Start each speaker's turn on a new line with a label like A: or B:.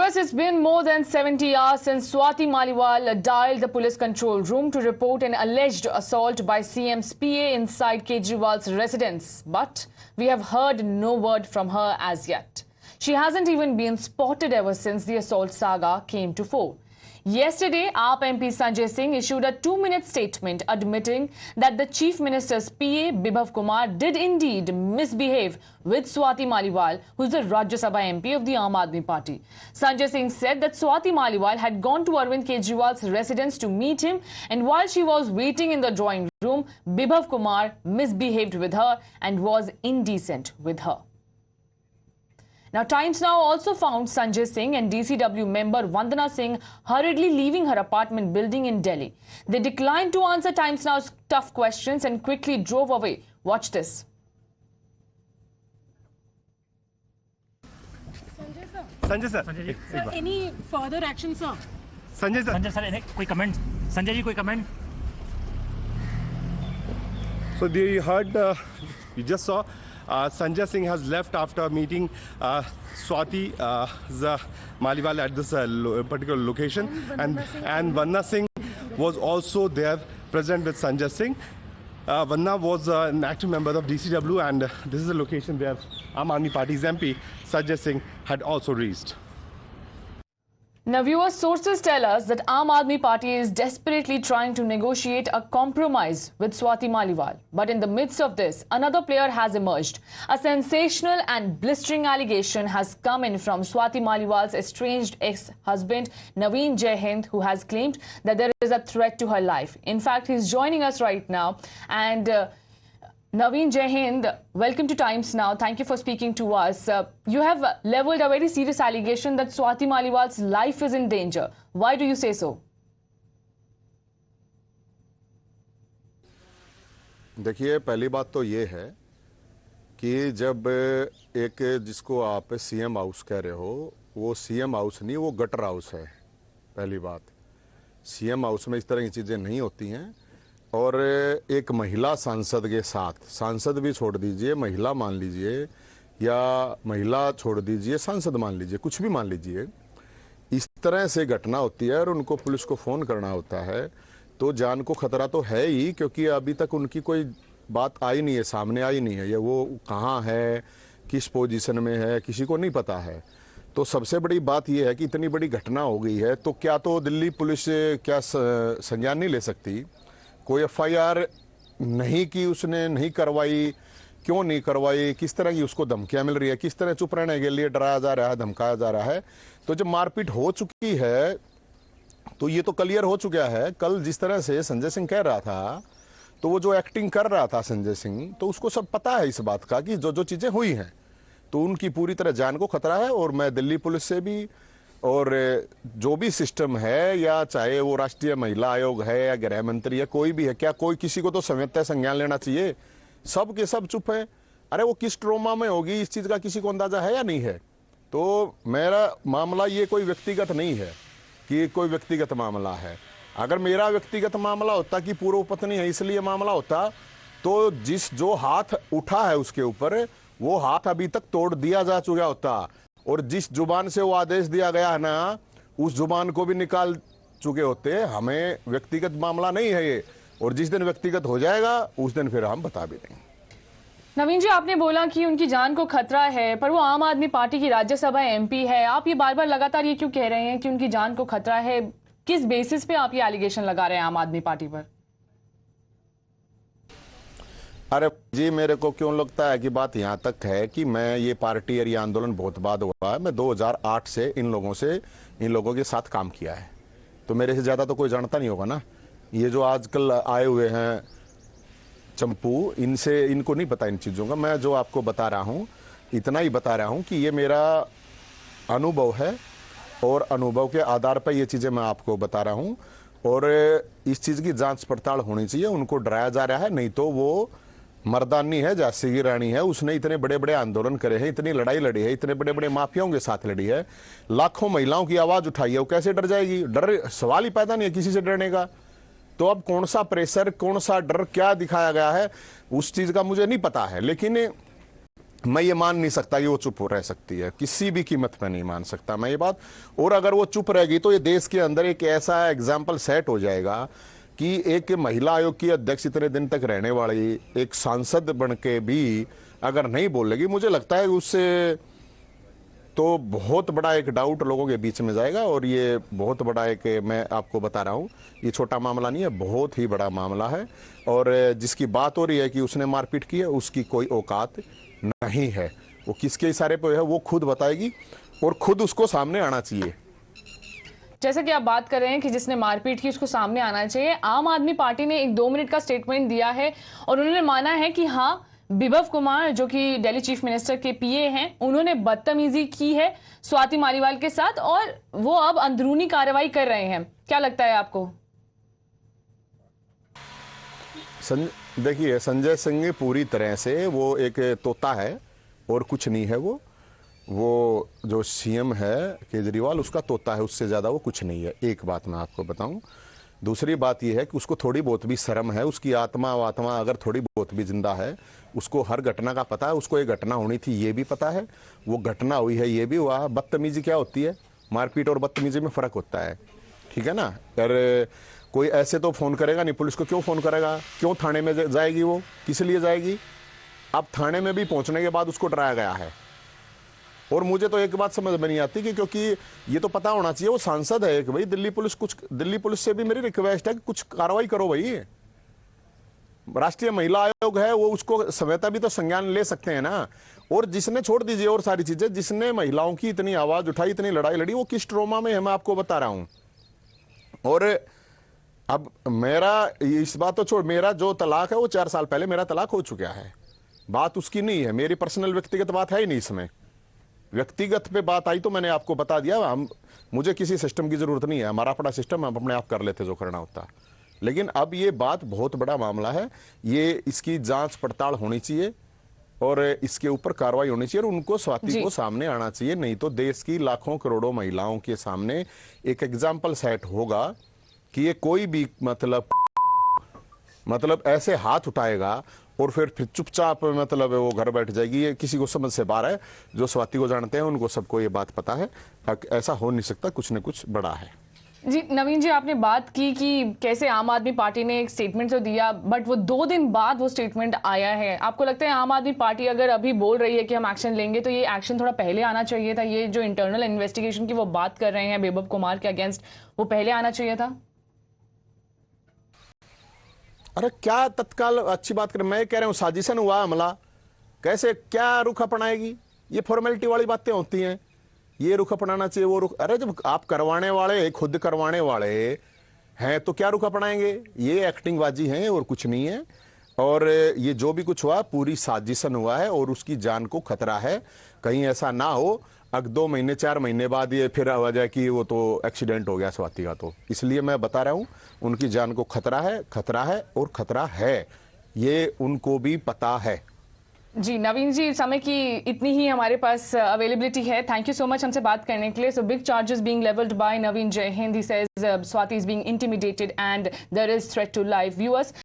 A: Viewers, it's been more than 70 hours since Swati Maliwal dialed the police control room to report an alleged assault by CM's PA inside Kejriwal's residence. But we have heard no word from her as yet. She hasn't even been spotted ever since the assault saga came to fore. Yesterday, AAP MP Sanjay Singh issued a 2-minute statement admitting that the Chief Minister's PA, Bibhav Kumar, did indeed misbehave with Swati Maliwal, who is the Rajya Sabha MP of the Aam Aadmi Party. Sanjay Singh said that Swati Maliwal had gone to Arvind Kejriwal's residence to meet him, and while she was waiting in the drawing room, Bibhav Kumar misbehaved with her and was indecent with her. Now, Times Now also found Sanjay Singh and DCW member Vandana Singh hurriedly leaving her apartment building in Delhi. They declined to answer Times Now's tough questions and quickly drove away. Watch this.
B: Sanjay sir,
C: sir, any further action, sir?
B: Sanjay sir,
D: कोई comment? Sanjay ji कोई comment?
B: So they heard, you just saw Sanjay Singh has left after meeting Swati Maliwal at this particular location, and Vandana Singh was also there present with Sanjay Singh. Vandana was an active member of DCW, and this is the location where Aam Aadmi Party's MP Sanjay Singh had also reached.
A: Now, viewers, sources tell us that Aam Aadmi Party is desperately trying to negotiate a compromise with Swati Maliwal. But in the midst of this, another player has emerged. A sensational and blistering allegation has come in from Swati Maliwal's estranged ex-husband, Naveen Jaihind, who has claimed that there is a threat to her life. In fact, he's joining us right now. And Naveen Jaihind, welcome to Times Now. Thank you for speaking to us. You have leveled a very serious allegation that Swati Maliwal's life is in danger. Why do you say so?
E: देखिए, पहली बात तो ये है कि जब एक जिसको आप सीएम हाउस कह रहे हो, वो सीएम हाउस नहीं, वो गटर हाउस है। पहली बात, सीएम हाउस में इस तरह की चीजें नहीं होती हैं। और एक महिला सांसद के साथ, सांसद भी छोड़ दीजिए, महिला मान लीजिए, या महिला छोड़ दीजिए, सांसद मान लीजिए, कुछ भी मान लीजिए, इस तरह से घटना होती है और उनको पुलिस को फोन करना होता है, तो जान को खतरा तो है ही, क्योंकि अभी तक उनकी कोई बात आई नहीं है, सामने आई नहीं है। ये वो कहाँ है, किस पोजीशन में है, किसी को नहीं पता है। तो सबसे बड़ी बात यह है कि इतनी बड़ी घटना हो गई है, तो क्या तो दिल्ली पुलिस क्या संज्ञान नहीं ले सकती? कोई एफआईआर नहीं की, उसने नहीं करवाई, क्यों नहीं करवाई, किस तरह की उसको धमकियां मिल रही है, किस तरह चुप रहने के लिए डराया जा रहा है, धमकाया जा रहा है। तो जब मारपीट हो चुकी है तो ये तो क्लियर हो चुका है। कल जिस तरह से संजय सिंह कह रहा था, तो वो जो एक्टिंग कर रहा था संजय सिंह, तो उसको सब पता है इस बात का कि जो जो चीजें हुई हैं, तो उनकी पूरी तरह जान को खतरा है। और मैं दिल्ली पुलिस से भी, और जो भी सिस्टम है, या चाहे वो राष्ट्रीय महिला आयोग है या गृह मंत्री है, कोई भी है, क्या कोई किसी को तो संयत संज्ञान लेना चाहिए? सब के सब चुप है। अरे वो किस ट्रोमा में होगी, इस चीज का किसी को अंदाजा है या नहीं है? तो मेरा मामला ये कोई व्यक्तिगत नहीं है कि कोई व्यक्तिगत मामला है। अगर मेरा व्यक्तिगत मामला होता कि पूर्व पत्नी है इसलिए मामला होता, तो जिस जो हाथ उठा है उसके ऊपर, वो हाथ अभी तक तोड़ दिया जा चुका होता। और जिस जुबान से वो आदेश दिया गया है ना, उस जुबान को भी निकाल चुके होते। हमें व्यक्तिगत मामला नहीं है ये, और जिस दिन व्यक्तिगत हो जाएगा उस दिन फिर हम बता भी देंगे।
A: नवीन जी, आपने बोला कि उनकी जान को खतरा है, पर वो आम आदमी पार्टी की राज्यसभा एमपी है। आप ये बार बार लगातार ये क्यों कह रहे हैं कि उनकी जान को खतरा है? किस बेसिस पे आप ये एलिगेशन लगा रहे हैं आम आदमी पार्टी पर?
E: अरे जी, मेरे को क्यों लगता है कि बात यहाँ तक है कि मैं ये पार्टी और ये आंदोलन बहुत बाद हुआ है। मैं 2008 से इन लोगों के साथ काम किया है, तो मेरे से ज्यादा तो कोई जानता नहीं होगा ना। ये जो आजकल आए हुए हैं चंपू, इनको नहीं पता इन चीजों का। मैं जो आपको बता रहा हूँ, इतना ही बता रहा हूँ कि ये मेरा अनुभव है, और अनुभव के आधार पर ये चीजें मैं आपको बता रहा हूँ। और इस चीज की जांच पड़ताल होनी चाहिए। उनको डराया जा रहा है, नहीं तो वो मर्दानी है, झांसी की रानी है। उसने इतने बड़े बड़े आंदोलन करे हैं, इतनी लड़ाई लड़ी है, इतने बड़े बड़े माफियाओं के साथ लड़ी है, लाखों महिलाओं की आवाज उठाई है। वो कैसे डर जाएगी? डर सवाल ही पैदा नहीं है किसी से डरने का। तो अब कौन सा प्रेशर, कौन सा डर, क्या दिखाया गया है, उस चीज का मुझे नहीं पता है। लेकिन मैं ये मान नहीं सकता कि वो चुप रह सकती है, किसी भी कीमत पे नहीं मान सकता मैं ये बात। और अगर वो चुप रहेगी तो ये देश के अंदर एक ऐसा एग्जाम्पल सेट हो जाएगा कि एक महिला आयोग की अध्यक्ष इतने दिन तक रहने वाली एक सांसद बन के भी अगर नहीं बोलेगी, मुझे लगता है उससे तो बहुत बड़ा एक डाउट लोगों के बीच में जाएगा। और ये बहुत बड़ा एक, मैं आपको बता रहा हूँ, ये छोटा मामला नहीं है, बहुत ही बड़ा मामला है। और जिसकी बात हो रही है कि उसने मारपीट की है, उसकी कोई औकात नहीं है। वो किसके इशारे पे है वो खुद बताएगी और खुद उसको सामने आना चाहिए।
A: जैसे कि आप बात कर रहे हैं कि जिसने मारपीट की उसको सामने आना चाहिए, आम आदमी पार्टी ने एक 2 मिनट का स्टेटमेंट दिया है और उन्होंने माना है कि हाँ, बिभव कुमार जो कि दिल्ली चीफ मिनिस्टर के पीए हैं, उन्होंने बदतमीजी की है स्वाति मालीवाल के साथ और वो अब अंदरूनी कार्रवाई कर रहे हैं। क्या लगता है आपको?
E: देखिए, संजय सिंह पूरी तरह से वो एक तोता है और कुछ नहीं है। वो जो सीएम है केजरीवाल, उसका तोता है, उससे ज़्यादा वो कुछ नहीं है। एक बात मैं आपको बताऊं। दूसरी बात यह है कि उसको थोड़ी बहुत भी शर्म है, उसकी आत्मा अगर थोड़ी बहुत भी जिंदा है, उसको हर घटना का पता है। उसको ये घटना होनी थी ये भी पता है, वो घटना हुई है ये भी हुआ। बदतमीजी क्या होती है? मारपीट और बदतमीजी में फ़र्क होता है, ठीक है ना। अगर कोई ऐसे तो फ़ोन करेगा नहीं, पुलिस को क्यों फ़ोन करेगा? क्यों थाने में जाएगी? वो किस लिए जाएगी? अब थाने में भी पहुंचने के बाद उसको डराया गया है। और मुझे तो एक बात समझ में नहीं आती कि क्योंकि ये तो पता होना चाहिए वो सांसद है कि भाई दिल्ली पुलिस से भी मेरी रिक्वेस्ट है कि कुछ कार्रवाई करो भाई। राष्ट्रीय महिला आयोग है, वो उसको सवैता भी तो संज्ञान ले सकते हैं ना। और जिसने, छोड़ दीजिए और सारी चीजें, जिसने महिलाओं की इतनी आवाज उठाई, इतनी लड़ाई लड़ी, वो किस ट्रोमा में है मैं आपको बता रहा हूं। और अब मेरा इस बात तो छोड़, मेरा जो तलाक है वो 4 साल पहले मेरा तलाक हो चुका है। बात उसकी नहीं है, मेरी पर्सनल व्यक्तिगत बात है ही नहीं इसमें। व्यक्तिगत पे बात आई तो मैंने आपको बता दिया। मुझे किसी सिस्टम की जरूरत नहीं है, हमारा अपना सिस्टम, हम अपने आप कर लेते जो करना होता। लेकिन अब ये बात बहुत बड़ा मामला है, ये इसकी जांच पड़ताल होनी चाहिए और इसके ऊपर कार्रवाई होनी चाहिए और उनको स्वाति को सामने आना चाहिए। नहीं तो देश की लाखों करोड़ों महिलाओं के सामने एक एग्जाम्पल सेट होगा कि ये कोई भी मतलब ऐसे हाथ उठाएगा और फिर चुपचाप मतलब वो घर बैठ जाएगी। ये किसी को समझ से बाहर है। जो स्वाति को जानते हैं उनको सबको ये बात पता है, ऐसा हो नहीं सकता, कुछ न कुछ बड़ा है।
A: जी नवीन जी, आपने बात की कि कैसे आम आदमी पार्टी ने एक स्टेटमेंट तो दिया, बट वो 2 दिन बाद वो स्टेटमेंट आया है। आपको लगता है आम आदमी पार्टी अगर अभी बोल रही है कि हम एक्शन लेंगे तो ये एक्शन थोड़ा पहले आना चाहिए था? ये जो इंटरनल इन्वेस्टिगेशन की वो बात कर रहे हैं बिभव कुमार के अगेंस्ट, वो पहले आना चाहिए था?
E: अरे क्या तत्काल अच्छी बात करें, मैं कह रहा हूं साजिशन हुआ हमला, कैसे क्या रुख अपनाएगी? ये फॉर्मेलिटी वाली बातें होती हैं, ये रुख अपनाना चाहिए वो रुख। अरे जब आप करवाने वाले, खुद करवाने वाले हैं तो क्या रुख अपनाएंगे? ये एक्टिंग बाजी है और कुछ नहीं है। और ये जो भी कुछ हुआ पूरी साजिशन हुआ है और उसकी जान को खतरा है। कहीं ऐसा ना हो अब 2 महीने 4 महीने बाद ये फिर आ जाए कि वो तो एक्सीडेंट हो गया स्वाति का। तो इसलिए मैं बता रहा हूं उनकी जान को खतरा है और खतरा है, ये उनको भी पता है।
A: जी नवीन जी, समय की इतनी ही हमारे पास अवेलेबिलिटी है। थैंक यू सो मच हमसे बात करने के लिए। So big charges being levelled by Naveen Jai Hind. He says Swati is being intimidated and there is threat to life. Viewers,